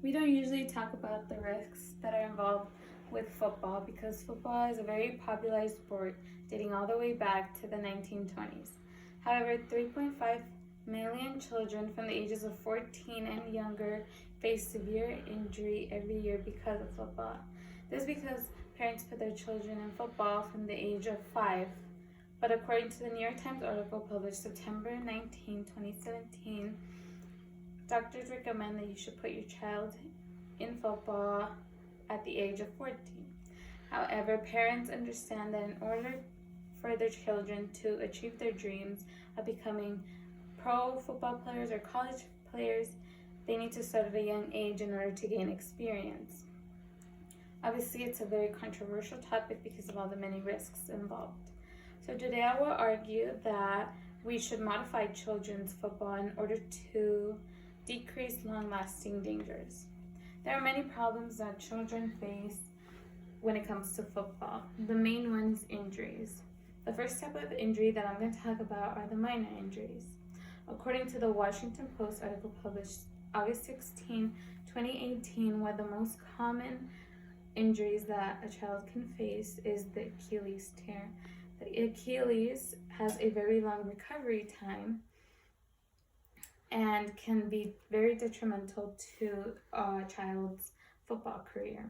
We don't usually talk about the risks that are involved with football because football is a very popular sport dating all the way back to the 1920s. However, 3.5 million children from the ages of 14 and younger face severe injury every year because of football. This is because parents put their children in football from the age of 5. But according to the New York Times article published September 19, 2017, doctors recommend that you should put your child in football at the age of 14. However, parents understand that in order for their children to achieve their dreams of becoming pro football players or college players, they need to start at a young age in order to gain experience. Obviously, it's a very controversial topic because of all the many risks involved. So today I will argue that we should modify children's football in order to decrease long-lasting dangers. There are many problems that children face when it comes to football. The main one is injuries. The first type of injury that I'm going to talk about are the minor injuries. According to the Washington Post article published August 16, 2018, one of the most common injuries that a child can face is the Achilles tear. The Achilles has a very long recovery time and can be very detrimental to a child's football career.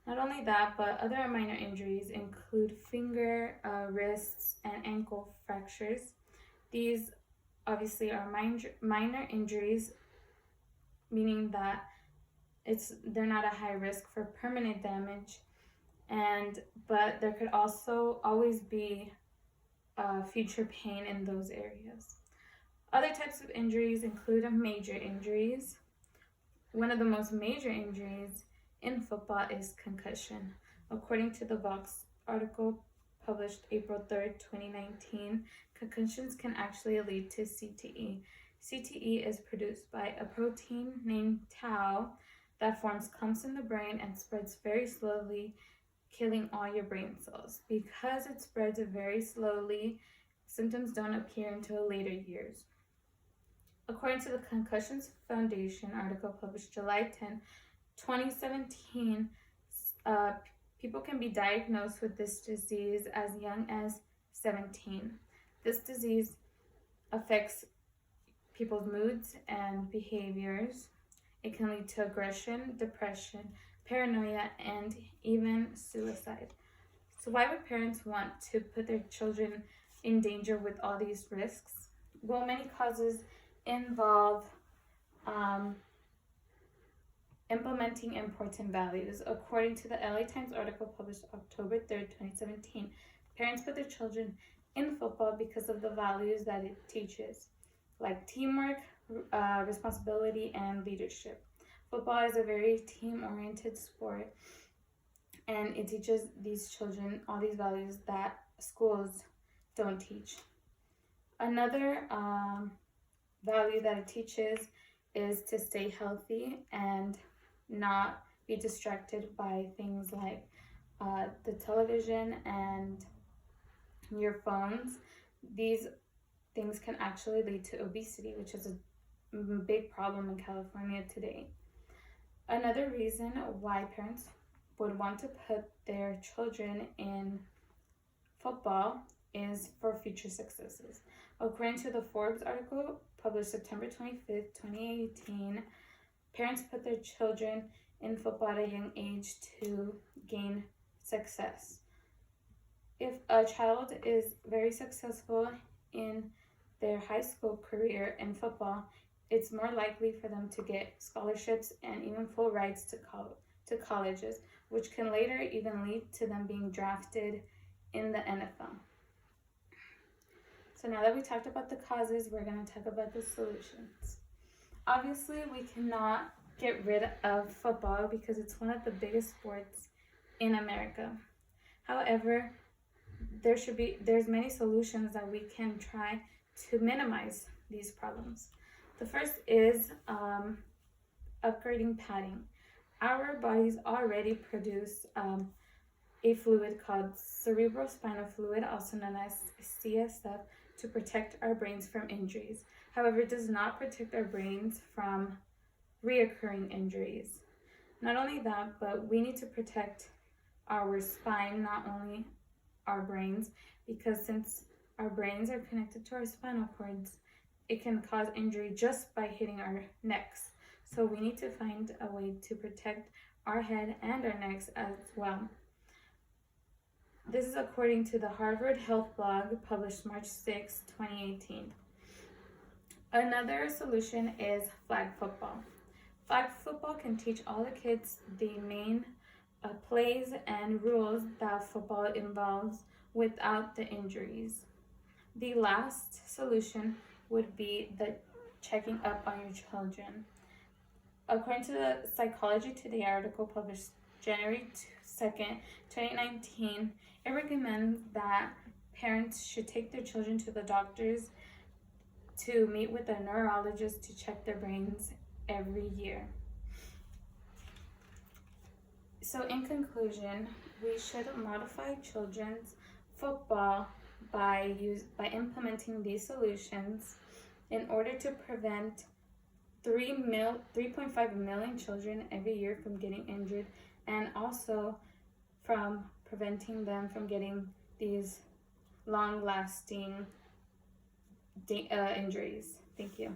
Not only that, but other minor injuries include finger, wrists, and ankle fractures. These obviously are minor injuries, meaning that they're not a high risk for permanent damage, but there could also always be future pain in those areas. Other types of injuries include major injuries. One of the most major injuries in football is concussion. According to the Vox article published April 3rd, 2019, concussions can actually lead to CTE. CTE is produced by a protein named tau that forms clumps in the brain and spreads very slowly, killing all your brain cells. Because it spreads very slowly, symptoms don't appear until later years. According to the Concussions Foundation article published July 10, 2017, people can be diagnosed with this disease as young as 17. This disease affects people's moods and behaviors. It can lead to aggression, depression, paranoia, and even suicide. So why would parents want to put their children in danger with all these risks? Well, many causes involve implementing important values. According to the LA Times article published October 3rd, 2017, parents put their children in football because of the values that it teaches, like teamwork, responsibility, and leadership. Football is a very team-oriented sport, and it teaches these children all these values that schools don't teach. Another value that it teaches is to stay healthy and not be distracted by things like the television and your phones. These things can actually lead to obesity, which is a big problem in California today. Another reason why parents would want to put their children in football is for future successes. According to the Forbes article published September 25th, 2018, parents put their children in football at a young age to gain success. If a child is very successful in their high school career in football, it's more likely for them to get scholarships and even full rides to colleges, which can later even lead to them being drafted in the NFL. So now that we talked about the causes, we're going to talk about the solutions. Obviously, we cannot get rid of football because it's one of the biggest sports in America. However, there's many solutions that we can try to minimize these problems. The first is upgrading padding. Our bodies already produce a fluid called cerebrospinal fluid, also known as CSF, to protect our brains from injuries. However, it does not protect our brains from reoccurring injuries. Not only that, but we need to protect our spine, not only our brains, because since our brains are connected to our spinal cords, it can cause injury just by hitting our necks. So we need to find a way to protect our head and our necks as well. This is according to the Harvard Health Blog published March 6, 2018. Another solution is flag football. Flag football can teach all the kids the main plays and rules that football involves without the injuries. The last solution would be the checking up on your children. According to the Psychology Today article published January 2nd, 2019, it recommends that parents should take their children to the doctors to meet with a neurologist to check their brains every year. So in conclusion, we should modify children's football by implementing these solutions in order to prevent 3.5 million children every year from getting injured, and also from preventing them from getting these long-lasting injuries. Thank you.